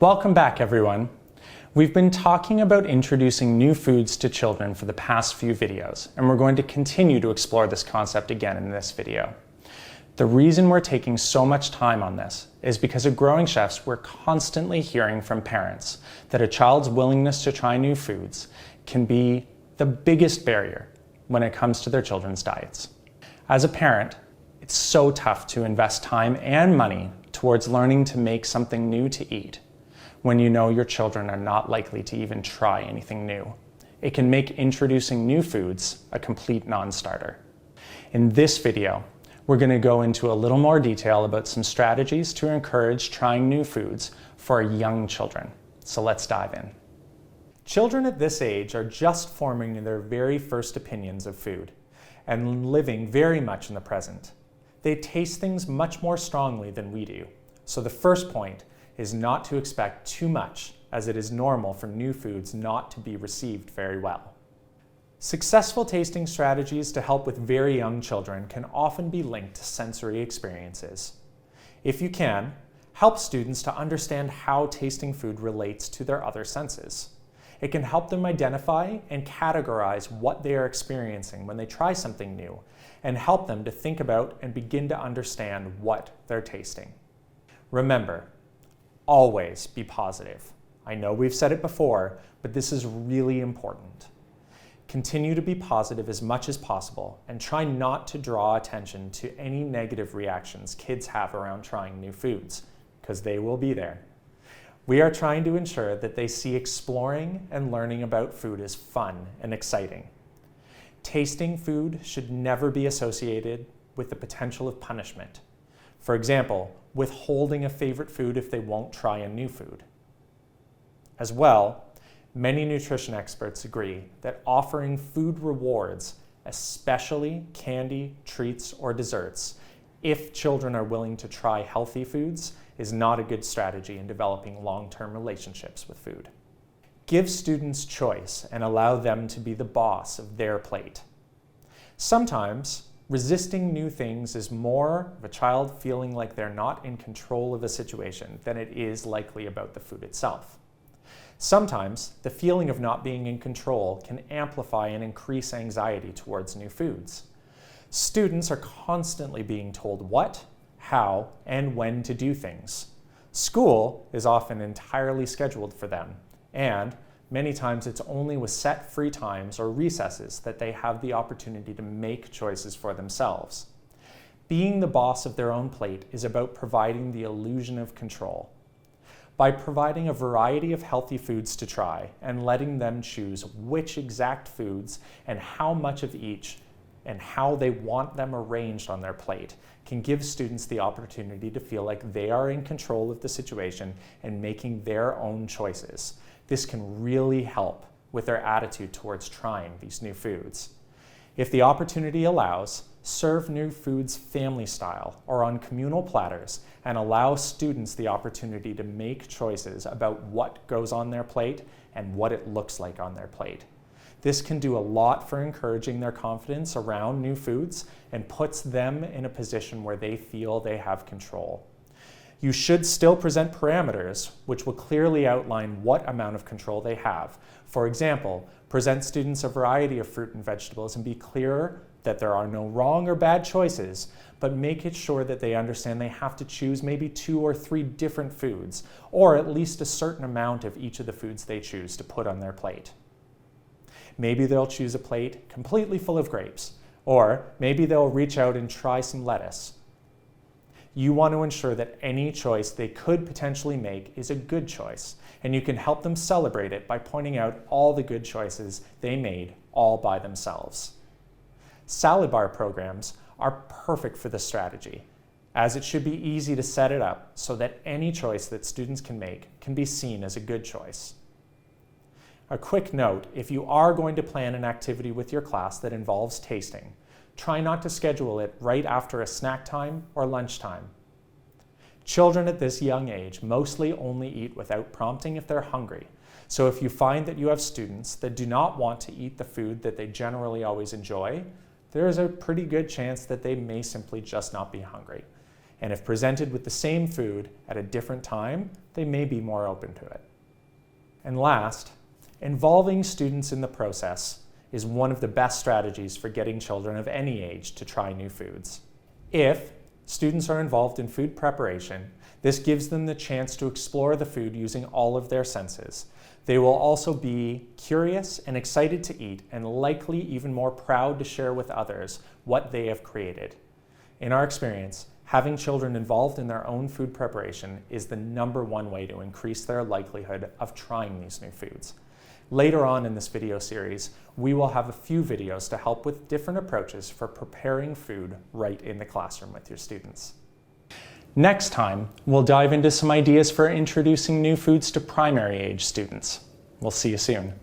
Welcome back, everyone. We've been talking about introducing new foods to children for the past few videos, and we're going to continue to explore this concept again in this video. The reason we're taking so much time on this is because at Growing Chefs, we're constantly hearing from parents that a child's willingness to try new foods can be the biggest barrier when it comes to their children's diets. As a parent, it's so tough to invest time and money towards learning to make something new to eat when you know your children are not likely to even try anything new. It can make introducing new foods a complete non-starter. In this video, we're going to go into a little more detail about some strategies to encourage trying new foods for young children. So let's dive in. Children at this age are just forming their very first opinions of food and living very much in the present. They taste things much more strongly than we do. So the first point is not to expect too much, as it is normal for new foods not to be received very well. Successful tasting strategies to help with very young children can often be linked to sensory experiences. If you can, help students to understand how tasting food relates to their other senses. It can help them identify and categorize what they are experiencing when they try something new, and help them to think about and begin to understand what they're tasting. Remember, always be positive. I know we've said it before, but this is really important. Continue to be positive as much as possible and try not to draw attention to any negative reactions kids have around trying new foods, because they will be there. We are trying to ensure that they see exploring and learning about food as fun and exciting. Tasting food should never be associated with the potential of punishment. For example, withholding a favorite food if they won't try a new food. As well, many nutrition experts agree that offering food rewards, especially candy, treats, or desserts, if children are willing to try healthy foods, is not a good strategy in developing long-term relationships with food. Give students choice and allow them to be the boss of their plate. Sometimes, resisting new things is more of a child feeling like they're not in control of a situation than it is likely about the food itself. Sometimes, the feeling of not being in control can amplify and increase anxiety towards new foods. Students are constantly being told what, how, and when to do things. School is often entirely scheduled for them, and many times it's only with set free times or recesses that they have the opportunity to make choices for themselves. Being the boss of their own plate is about providing the illusion of control. By providing a variety of healthy foods to try and letting them choose which exact foods and how much of each and how they want them arranged on their plate can give students the opportunity to feel like they are in control of the situation and making their own choices. This can really help with their attitude towards trying these new foods. If the opportunity allows, serve new foods family style or on communal platters and allow students the opportunity to make choices about what goes on their plate and what it looks like on their plate. This can do a lot for encouraging their confidence around new foods and puts them in a position where they feel they have control. You should still present parameters which will clearly outline what amount of control they have. For example, present students a variety of fruit and vegetables and be clear that there are no wrong or bad choices, but make it sure that they understand they have to choose maybe 2 or 3 different foods, or at least a certain amount of each of the foods they choose to put on their plate. Maybe they'll choose a plate completely full of grapes, or maybe they'll reach out and try some lettuce. You want to ensure that any choice they could potentially make is a good choice, and you can help them celebrate it by pointing out all the good choices they made all by themselves. Salad bar programs are perfect for this strategy, as it should be easy to set it up so that any choice that students can make can be seen as a good choice. A quick note, if you are going to plan an activity with your class that involves tasting, try not to schedule it right after a snack time or lunchtime. Children at this young age mostly only eat without prompting if they're hungry. So if you find that you have students that do not want to eat the food that they generally always enjoy, there is a pretty good chance that they may simply just not be hungry. And if presented with the same food at a different time, they may be more open to it. And last, involving students in the process is one of the best strategies for getting children of any age to try new foods. If students are involved in food preparation, this gives them the chance to explore the food using all of their senses. They will also be curious and excited to eat, and likely even more proud to share with others what they have created. In our experience, having children involved in their own food preparation is the #1 way to increase their likelihood of trying these new foods. Later on in this video series, we will have a few videos to help with different approaches for preparing food right in the classroom with your students. Next time, we'll dive into some ideas for introducing new foods to primary age students. We'll see you soon.